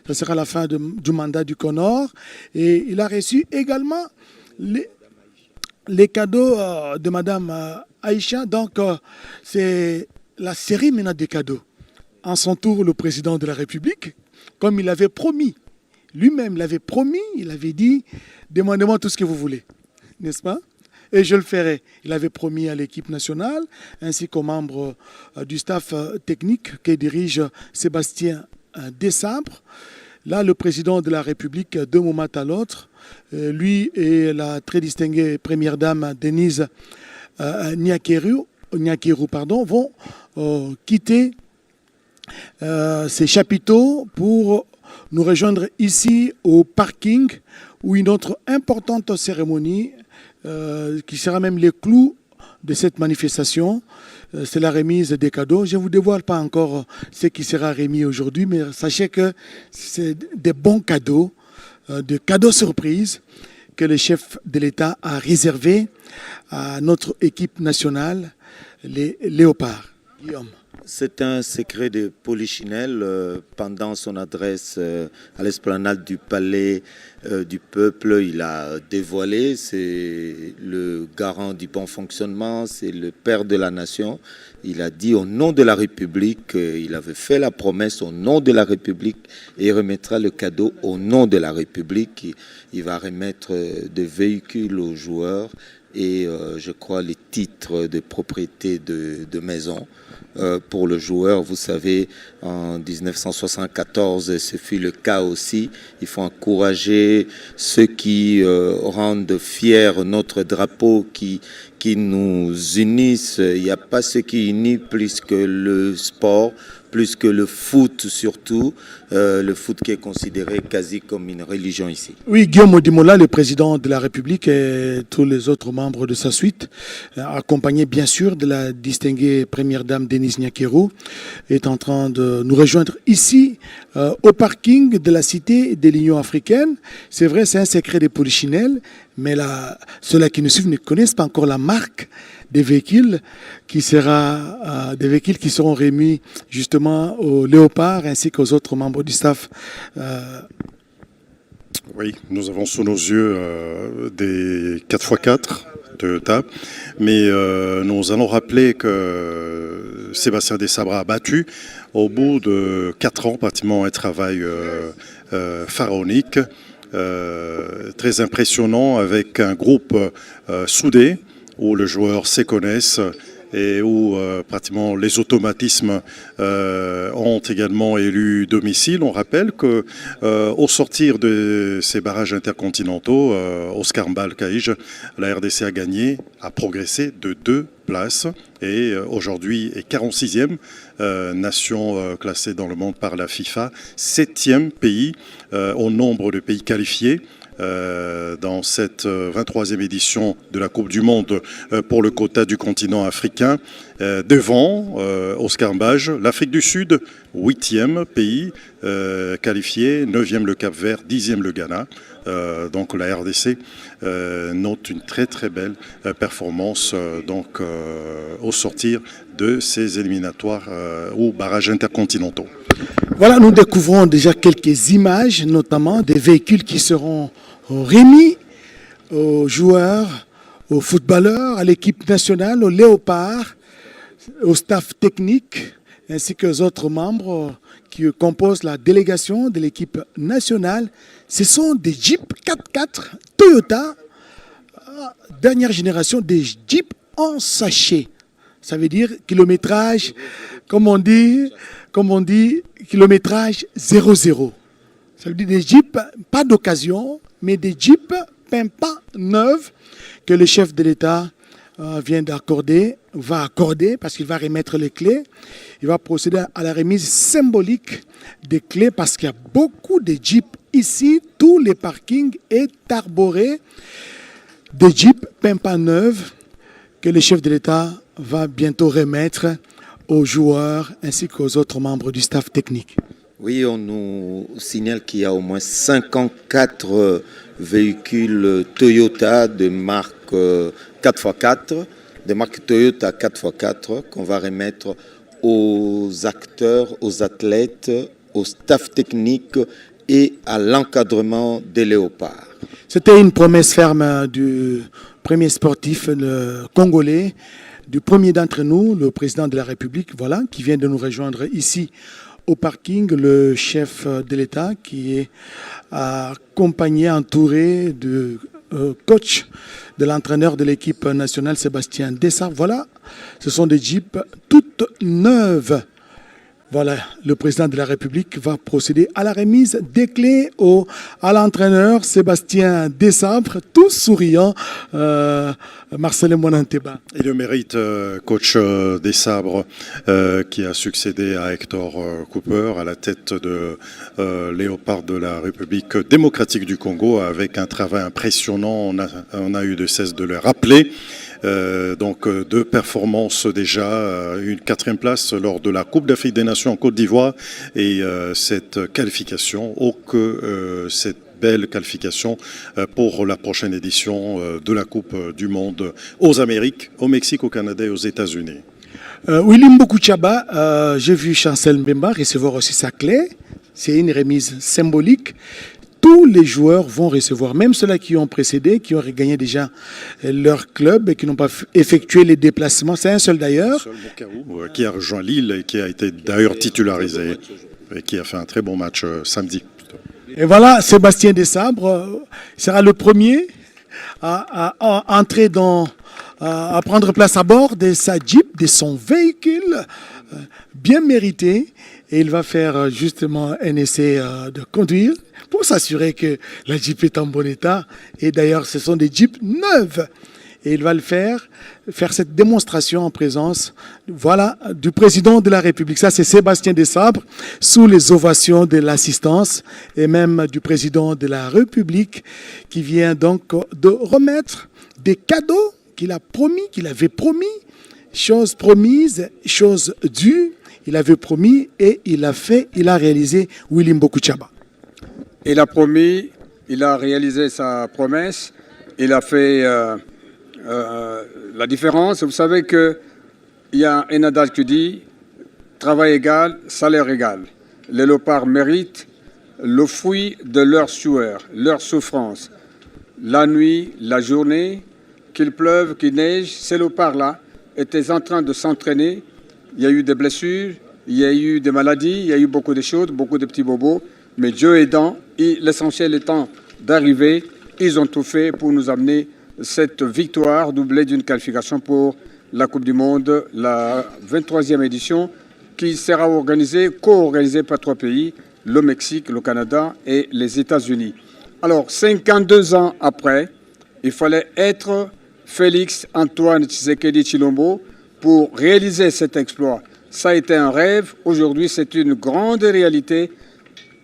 Ce sera la fin du mandat du Connor. Et il a reçu également les cadeaux de Madame Aïcha. Donc, c'est la série maintenant des cadeaux. En son tour, le président de la République, comme il avait promis, lui-même l'avait promis, il avait dit, demandez-moi tout ce que vous voulez, n'est-ce pas? Et je le ferai. Il avait promis à l'équipe nationale, ainsi qu'aux membres du staff technique que dirige Sébastien Desabre. Là, le président de la République, d'un moment à l'autre, lui et la très distinguée première dame Denise Nyakeru, vont quitter ces chapiteaux pour nous rejoindre ici au parking où une autre importante cérémonie qui sera même les clous de cette manifestation. C'est la remise des cadeaux. Je ne vous dévoile pas encore ce qui sera remis aujourd'hui, mais sachez que c'est des bons cadeaux, des cadeaux surprises que le chef de l'État a réservés à notre équipe nationale, les Léopards. Guillaume. C'est un secret de Polichinelle pendant son adresse à l'esplanade du Palais du Peuple. Il a dévoilé, c'est le garant du bon fonctionnement, c'est le père de la nation. Il a dit au nom de la République, il avait fait la promesse au nom de la République et il remettra le cadeau au nom de la République. Il va remettre des véhicules aux joueurs et je crois les titres de propriété de maison. Pour le joueur, vous savez, en 1974, ce fut le cas aussi. Il faut encourager ceux qui rendent fiers notre drapeau, qui nous unissent. Il n'y a pas ce qui unit plus que le sport, plus que le foot surtout, le foot qui est considéré quasi comme une religion ici. Oui, Guillaume Odimola, le président de la République et tous les autres membres de sa suite, accompagné bien sûr de la distinguée première dame Denise Nyakeru, est en train de nous rejoindre ici au parking de la cité de l'Union africaine. C'est vrai, c'est un secret des Polichinelles, mais ceux-là qui nous suivent ne connaissent pas encore la marque des véhicules qui seront remis justement aux Léopards ainsi qu'aux autres membres du staff. Oui, nous avons sous nos yeux des 4x4 Toyota, mais nous allons rappeler que Sébastien Desabre a battu au bout de 4 ans pratiquement un travail pharaonique, très impressionnant avec un groupe soudé, où les joueurs se connaissent et où pratiquement les automatismes ont également élu domicile. On rappelle que au sortir de ces barrages intercontinentaux, Oscar Mbal-Kaïj, la RDC a gagné, a progressé de 2 places et aujourd'hui est 46e nation classée dans le monde par la FIFA, 7e pays au nombre de pays qualifiés. Dans cette 23e édition de la Coupe du Monde pour le quota du continent africain, devant Oscar Mbaj, l'Afrique du Sud, 8e pays qualifié, 9e le Cap-Vert, 10e le Ghana. Donc la RDC note une très très belle performance au sortir de ces éliminatoires ou barrages intercontinentaux. Voilà, nous découvrons déjà quelques images, notamment des véhicules qui seront remis aux joueurs, aux footballeurs, à l'équipe nationale, aux Léopards, au staff technique, ainsi qu'aux autres membres qui composent la délégation de l'équipe nationale. Ce sont des Jeep 4x4 Toyota, dernière génération, des Jeeps en sachet. Ça veut dire kilométrage, comme on dit, kilométrage 0,0. Ça veut dire des Jeeps, pas d'occasion, mais des Jeeps pimpants neufs que le chef de l'État va accorder parce qu'il va remettre les clés. Il va procéder à la remise symbolique des clés parce qu'il y a beaucoup de Jeeps ici. Tout le parking est arboré de Jeeps pimpants neufs que le chef de l'État va bientôt remettre aux joueurs ainsi qu'aux autres membres du staff technique. Oui, on nous signale qu'il y a au moins 54 véhicules Toyota de marque 4x4, de marque Toyota 4x4 qu'on va remettre aux acteurs, aux athlètes, au staff technique et à l'encadrement des léopards. C'était une promesse ferme du premier sportif congolais, du premier d'entre nous, le président de la République, voilà, qui vient de nous rejoindre ici au parking, le chef de l'État qui est accompagné, entouré de coach de l'entraîneur de l'équipe nationale Sébastien Dessart. Voilà, ce sont des jeeps toutes neuves. Voilà, le président de la République va procéder à la remise des clés à l'entraîneur Sébastien Desabre, tout souriant, Marcelin Monanteba. Il le mérite, coach Desabre, qui a succédé à Hector Cooper à la tête de Léopard de la République démocratique du Congo, avec un travail impressionnant. On a eu de cesse de le rappeler. Donc 2 performances déjà, une 4e place lors de la Coupe d'Afrique des Nations en Côte d'Ivoire et cette qualification, cette belle qualification pour la prochaine édition de la Coupe du Monde aux Amériques, au Mexique, au Canada et aux États-Unis. Willy Mbokouchaba, j'ai vu Chancel Mbemba recevoir aussi sa clé. C'est une remise symbolique. Tous les joueurs vont recevoir, même ceux-là qui ont précédé, qui ont gagné déjà leur club et qui n'ont pas effectué les déplacements. C'est un seul d'ailleurs. Qui a rejoint Lille et qui a été d'ailleurs titularisé et qui a fait un très bon match samedi. Et voilà, Sébastien Desabre sera le premier à entrer à prendre place à bord de sa Jeep, de son véhicule bien mérité. Et il va faire justement un essai de conduire pour s'assurer que la Jeep est en bon état. Et d'ailleurs, ce sont des Jeeps neuves. Et il va le faire cette démonstration en présence, voilà, du président de la République. Ça, c'est Sébastien Desabre, sous les ovations de l'assistance et même du président de la République, qui vient donc de remettre des cadeaux qu'il avait promis, chose promise, chose due. Il avait promis et il a réalisé Willy Mbokouchaba. Il a promis, il a réalisé sa promesse, il a fait la différence. Vous savez qu'il y a un adage qui dit travail égal, salaire égal. Les léopards méritent le fruit de leur sueur, leur souffrance. La nuit, la journée, qu'il pleuve, qu'il neige, ces léopards-là étaient en train de s'entraîner. Il y a eu des blessures, il y a eu des maladies, il y a eu beaucoup de choses, beaucoup de petits bobos. Mais Dieu aidant, l'essentiel étant d'arriver, ils ont tout fait pour nous amener cette victoire doublée d'une qualification pour la Coupe du Monde, la 23e édition, qui sera co-organisée par 3 pays, le Mexique, le Canada et les États-Unis. Alors, 52 ans après, il fallait être Félix Antoine Tshisekedi Tshilombo pour réaliser cet exploit. Ça a été un rêve, aujourd'hui c'est une grande réalité.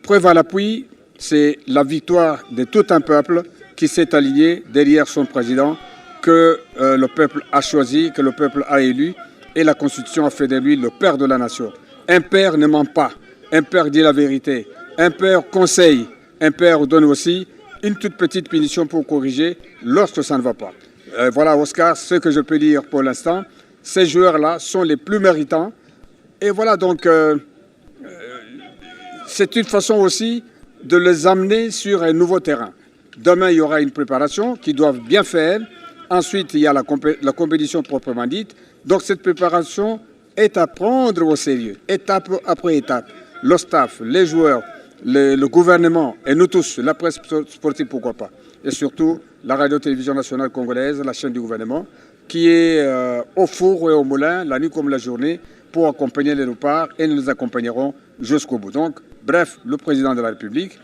Preuve à l'appui, c'est la victoire de tout un peuple qui s'est aligné derrière son président, que le peuple a choisi, que le peuple a élu, et la Constitution a fait de lui le père de la nation. Un père ne ment pas, un père dit la vérité, un père conseille, un père donne aussi une toute petite punition pour corriger lorsque ça ne va pas. Voilà Oscar, ce que je peux dire pour l'instant. Ces joueurs-là sont les plus méritants. Et voilà donc, c'est une façon aussi de les amener sur un nouveau terrain. Demain, il y aura une préparation qu'ils doivent bien faire. Ensuite, il y a la compétition proprement dite. Donc cette préparation est à prendre au sérieux, étape après étape. Le staff, les joueurs, le gouvernement et nous tous, la presse sportive, pourquoi pas. Et surtout, la radio-télévision nationale congolaise, la chaîne du gouvernement, qui est au four et au moulin, la nuit comme la journée, pour accompagner les léopards, et nous les accompagnerons jusqu'au bout. Donc, bref, le président de la République,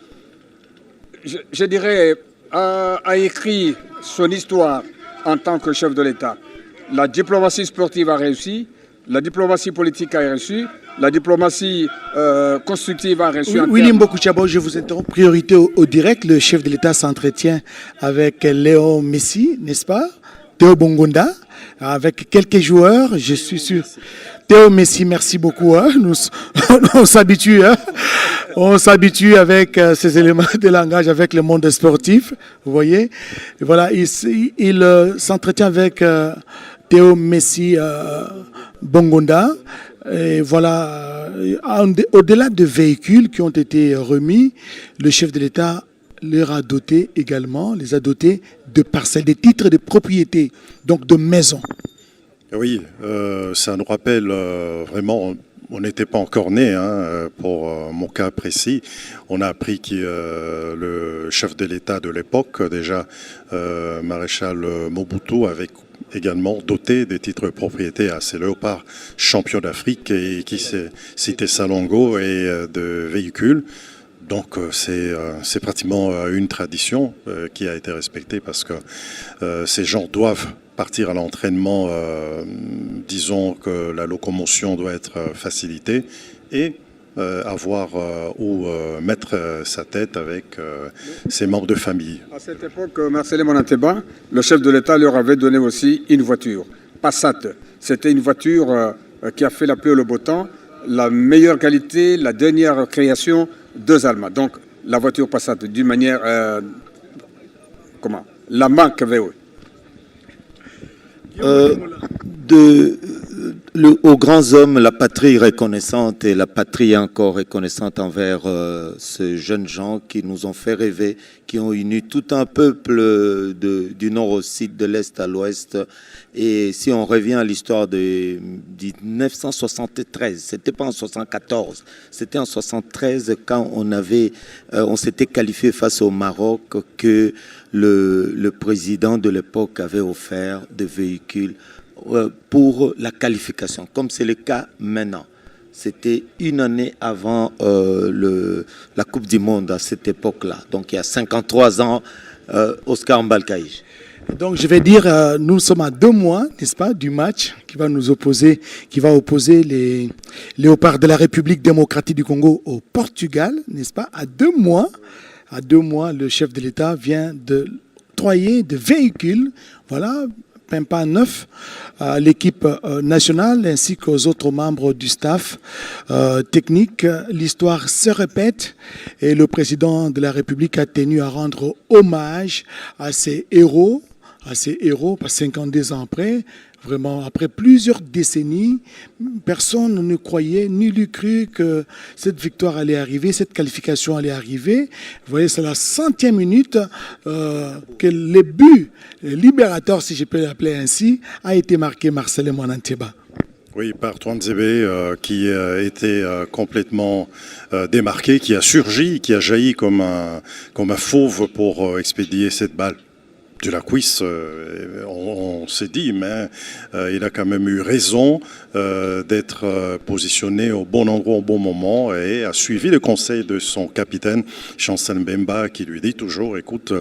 je dirais, a écrit son histoire en tant que chef de l'État. La diplomatie sportive a réussi, la diplomatie politique a réussi, la diplomatie constructive a réussi. Willy Mbokouchaba, je vous interromps. Priorité au direct, le chef de l'État s'entretient avec Léo Messi, n'est-ce pas? Théo Bongonda, avec quelques joueurs, je suis sûr. Théo Messi, merci beaucoup. Hein. On s'habitue. Hein. On s'habitue avec ces éléments de langage, avec le monde sportif. Vous voyez. Et voilà, il s'entretient avec Théo Messi Bongonda, Et voilà, au-delà de véhicules qui ont été remis, le chef de l'État leur a doté également, les a dotés de parcelles, des titres de propriété, donc de maisons. Oui, ça nous rappelle vraiment, on n'était pas encore nés pour mon cas précis. On a appris que le chef de l'État de l'époque, déjà maréchal Mobutu, avait également doté des titres de propriété à ces léopards champions d'Afrique et qui citait Salongo et de véhicules. Donc c'est pratiquement une tradition qui a été respectée parce que ces gens doivent partir à l'entraînement, disons que la locomotion doit être facilitée et avoir où mettre sa tête avec ses membres de famille. À cette époque, Marcellin Monanteba, le chef de l'État, leur avait donné aussi une voiture, Passat. C'était une voiture qui a fait la pluie et le beau temps, la meilleure qualité, la dernière création de Alma. Donc la voiture Passat, d'une manière... La marque VO. Aux grands hommes, la patrie reconnaissante et la patrie encore reconnaissante envers ces jeunes gens qui nous ont fait rêver, qui ont uni tout un peuple du nord au sud, de l'est à l'ouest. Et si on revient à l'histoire de 1973, c'était pas en 74, c'était en 73 quand on s'était qualifié face au Maroc que le président de l'époque avait offert des véhicules pour la qualification, comme c'est le cas maintenant. C'était une année avant la Coupe du Monde à cette époque-là. Donc il y a 53 ans, Oscar Mbalkaïj. Donc je vais dire, nous sommes à 2 mois, n'est-ce pas, du match qui va opposer les Léopards de la République démocratique du Congo au Portugal, n'est-ce pas, à 2 mois. À 2 mois, le chef de l'État vient de octroyer de véhicules, voilà, pas neuf, à l'équipe nationale ainsi qu'aux autres membres du staff technique. L'histoire se répète et le président de la République a tenu à rendre hommage à ces héros, parce que 52 ans après, vraiment, après plusieurs décennies, personne ne croyait ni lui cru que cette victoire allait arriver, cette qualification allait arriver. Vous voyez, c'est la 100e minute que le but libérateur, si je peux l'appeler ainsi, a été marqué Marcellin Monanteba. Oui, par Twanzebe qui a été complètement démarqué, qui a surgi, qui a jailli comme un fauve pour expédier cette balle. De la cuisse, on s'est dit, mais il a quand même eu raison d'être positionné au bon endroit au bon moment et a suivi le conseil de son capitaine, Chancel Mbemba, qui lui dit toujours, écoute,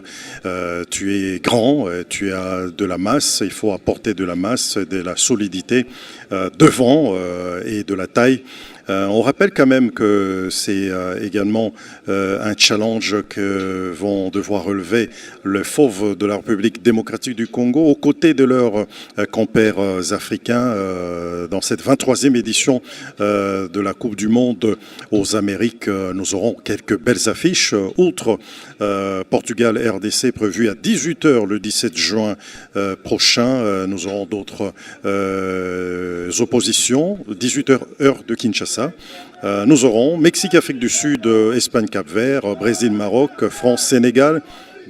tu es grand, tu as de la masse, il faut apporter de la masse, de la solidité devant et de la taille. On rappelle quand même que c'est également un challenge que vont devoir relever les fauves de la République démocratique du Congo aux côtés de leurs compères africains dans cette 23e édition de la Coupe du Monde aux Amériques. Nous aurons quelques belles affiches. Outre Portugal-RDC prévu à 18h le 17 juin prochain, nous aurons d'autres oppositions, 18h heure de Kinshasa. Nous aurons Mexique-Afrique du Sud, Espagne-Cap-Vert, Brésil-Maroc, France-Sénégal,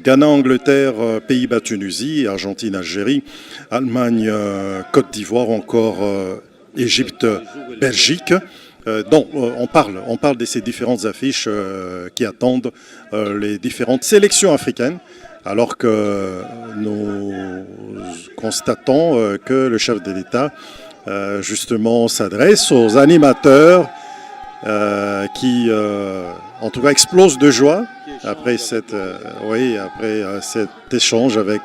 Ghana-Angleterre, Pays-Bas-Tunisie, Argentine-Algérie, Allemagne-Côte d'Ivoire, encore Égypte-Belgique. Donc on parle de ces différentes affiches qui attendent les différentes sélections africaines. Alors que nous constatons que le chef de l'État justement s'adresse aux animateurs qui en tout cas explosent de joie après cet échange avec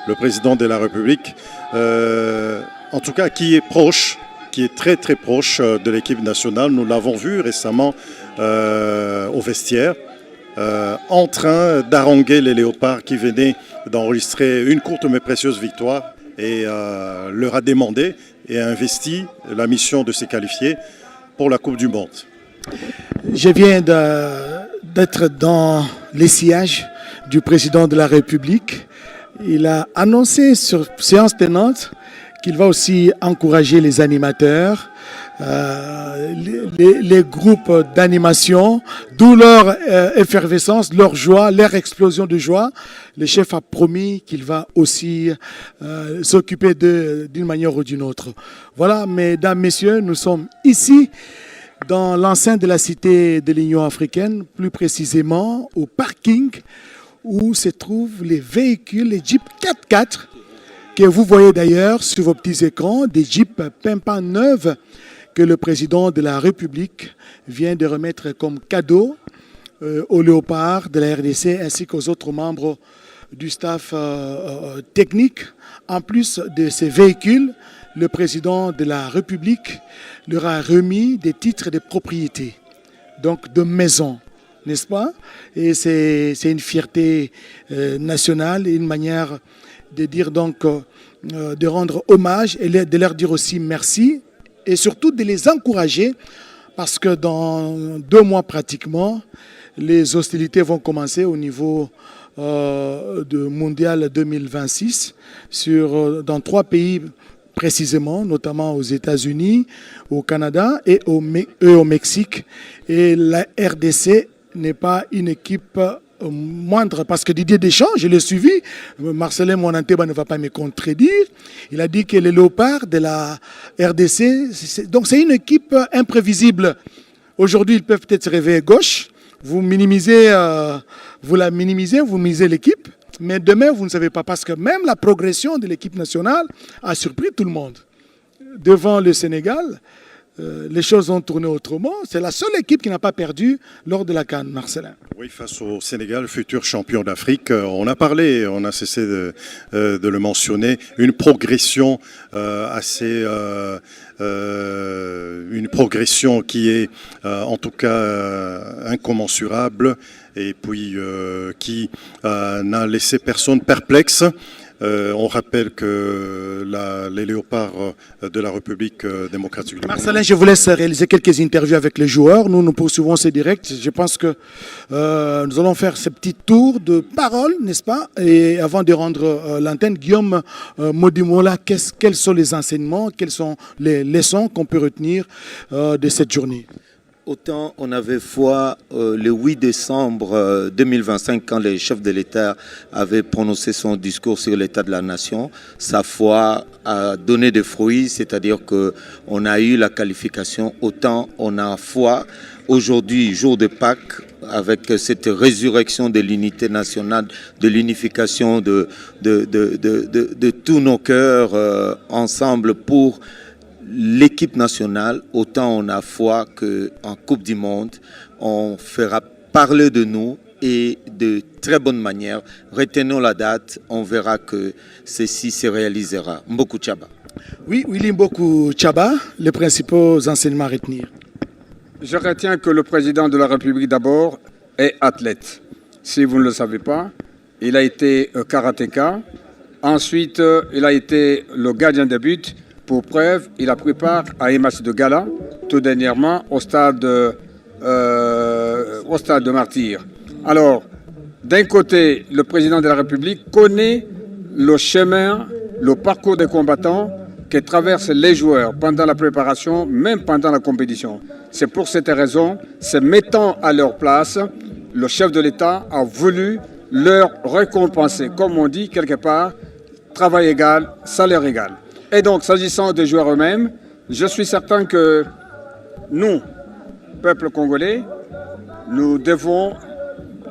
le président de la République, en tout cas qui est proche, qui est très très proche de l'équipe nationale. Nous l'avons vu récemment au vestiaire, en train d'haranguer les Léopards qui venaient d'enregistrer une courte mais précieuse victoire et leur a demandé et a investi la mission de se qualifier pour la Coupe du Monde. Je viens d'être dans les sièges du président de la République. Il a annoncé sur séance tenante qu'il va aussi encourager les animateurs les groupes d'animation, d'où leur effervescence, leur joie, leur explosion de joie. Le chef a promis qu'il va aussi s'occuper d'une manière ou d'une autre. Voilà, mesdames, messieurs, nous sommes ici dans l'enceinte de la cité de l'Union africaine, plus précisément au parking où se trouvent les véhicules, les Jeep 4x4 que vous voyez d'ailleurs sur vos petits écrans, des Jeeps pimpants neuves que le président de la République vient de remettre comme cadeau aux léopards de la RDC ainsi qu'aux autres membres du staff technique. En plus de ces véhicules, le président de la République leur a remis des titres de propriété, donc de maison, n'est-ce pas? Et c'est une fierté nationale et une manière de dire donc, de rendre hommage et de leur dire aussi merci et surtout de les encourager parce que dans 2 mois pratiquement, les hostilités vont commencer au niveau de Mondial 2026 dans 3 pays précisément, notamment aux États-Unis, au Canada et au Mexique. Et la RDC n'est pas une équipe moindre parce que Didier Deschamps, je l'ai suivi, Marcelin Monanteba ne va pas me contredire, il a dit que les léopards de la RDC, donc c'est une équipe imprévisible. Aujourd'hui, ils peuvent peut-être se réveiller gauche, vous la minimisez, vous misez l'équipe, mais demain, vous ne savez pas parce que même la progression de l'équipe nationale a surpris tout le monde. Devant le Sénégal, les choses ont tourné autrement. C'est la seule équipe qui n'a pas perdu lors de la CAN, Marcelin. Oui, face au Sénégal, futur champion d'Afrique, on a parlé, on a cessé de le mentionner, une progression une progression qui est en tout cas incommensurable et puis qui n'a laissé personne perplexe. On rappelle que les léopards de la République démocratique du Congo. Marcelin, je vous laisse réaliser quelques interviews avec les joueurs. Nous poursuivons ces directs. Je pense que nous allons faire ce petit tour de parole, n'est-ce pas? Et avant de rendre l'antenne, Guillaume Modimola, quels sont les enseignements, quelles sont les leçons qu'on peut retenir de cette journée? Autant on avait foi le 8 décembre 2025 quand le chef de l'État avait prononcé son discours sur l'état de la nation, sa foi a donné des fruits, c'est-à-dire qu'on a eu la qualification, autant on a foi aujourd'hui, jour de Pâques, avec cette résurrection de l'unité nationale, de l'unification de tous nos cœurs ensemble pour l'équipe nationale, autant on a foi qu'en Coupe du Monde, on fera parler de nous et de très bonne manière. Retenons la date, on verra que ceci se réalisera. Mboku Tchaba. Oui, Willy Mboku Tchaba, les principaux enseignements à retenir. Je retiens que le président de la République d'abord est athlète. Si vous ne le savez pas, il a été karatéka. Ensuite, il a été le gardien de but. Pour preuve, il a pris part à un match de gala, tout dernièrement, au stade de Martyrs. Alors, d'un côté, le président de la République connaît le chemin, le parcours des combattants que traversent les joueurs pendant la préparation, même pendant la compétition. C'est pour cette raison, se mettant à leur place, le chef de l'État a voulu leur récompenser, comme on dit quelque part, travail égal, salaire égal. Et donc, s'agissant des joueurs eux-mêmes, je suis certain que nous, peuple congolais, nous devons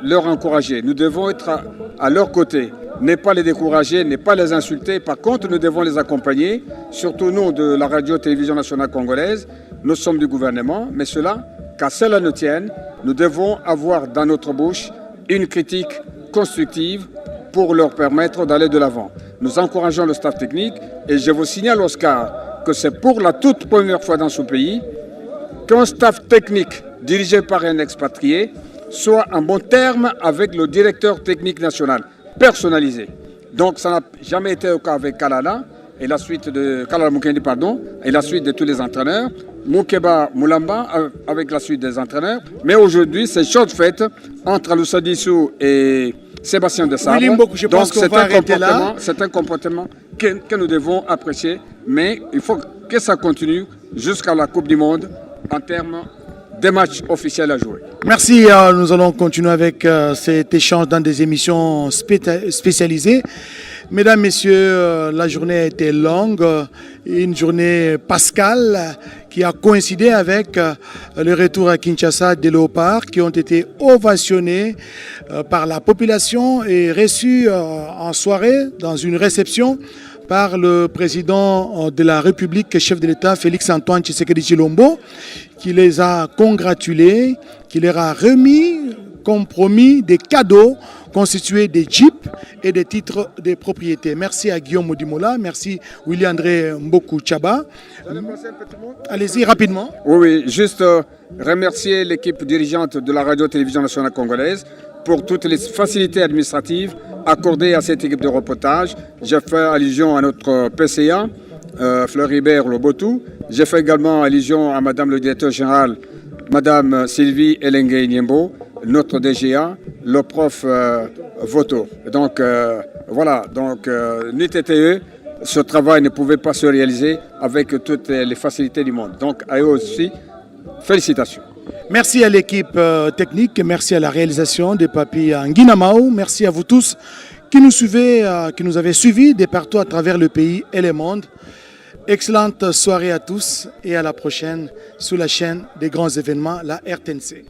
leur encourager. Nous devons être à leur côté, ne pas les décourager, ne pas les insulter. Par contre, nous devons les accompagner, surtout nous de la radio-télévision nationale congolaise. Nous sommes du gouvernement, mais cela, qu'à cela ne tienne, nous devons avoir dans notre bouche une critique constructive pour leur permettre d'aller de l'avant. Nous encourageons le staff technique et je vous signale, Oscar, que c'est pour la toute première fois dans ce pays qu'un staff technique dirigé par un expatrié soit en bon terme avec le directeur technique national, personnalisé. Donc ça n'a jamais été le cas avec Kalala et la suite de Kalala Mukendi, pardon, et la suite de tous les entraîneurs, Moukeba Moulamba avec la suite des entraîneurs. Mais aujourd'hui, c'est chose faite entre Aloussa Dissou et Sébastien de Sabre. Donc c'est un comportement que nous devons apprécier, mais il faut que ça continue jusqu'à la Coupe du Monde en termes des matchs officiels à jouer. Merci, nous allons continuer avec cet échange dans des émissions spécialisées. Mesdames, Messieurs, la journée a été longue, une journée pascale qui a coïncidé avec le retour à Kinshasa des léopards qui ont été ovationnés par la population et reçus en soirée dans une réception par le président de la République, chef de l'État, Félix-Antoine Tshisekedi Tshilombo, qui les a congratulés, qui leur a remis, comme promis, des cadeaux constitués des jeeps et des titres de propriété. Merci à Guillaume Modimola, merci Willy-André Mboku Tchaba. Allez-y rapidement. Oui, juste remercier l'équipe dirigeante de la Radio-Télévision nationale congolaise pour toutes les facilités administratives accordées à cette équipe de reportage. J'ai fait allusion à notre PCA, Floribert Lobotou. J'ai fait également allusion à Madame le directeur général, Madame Sylvie Elengue Niembo, notre DGA, le prof Voto. Donc voilà, donc NUTTE, ce travail ne pouvait pas se réaliser avec toutes les facilités du monde. Donc à eux aussi, félicitations. Merci à l'équipe technique, merci à la réalisation des papilles Nguinamao, merci à vous tous qui nous suivez, qui nous avez suivis de partout à travers le pays et le monde. Excellente soirée à tous et à la prochaine sur la chaîne des grands événements, la RTNC.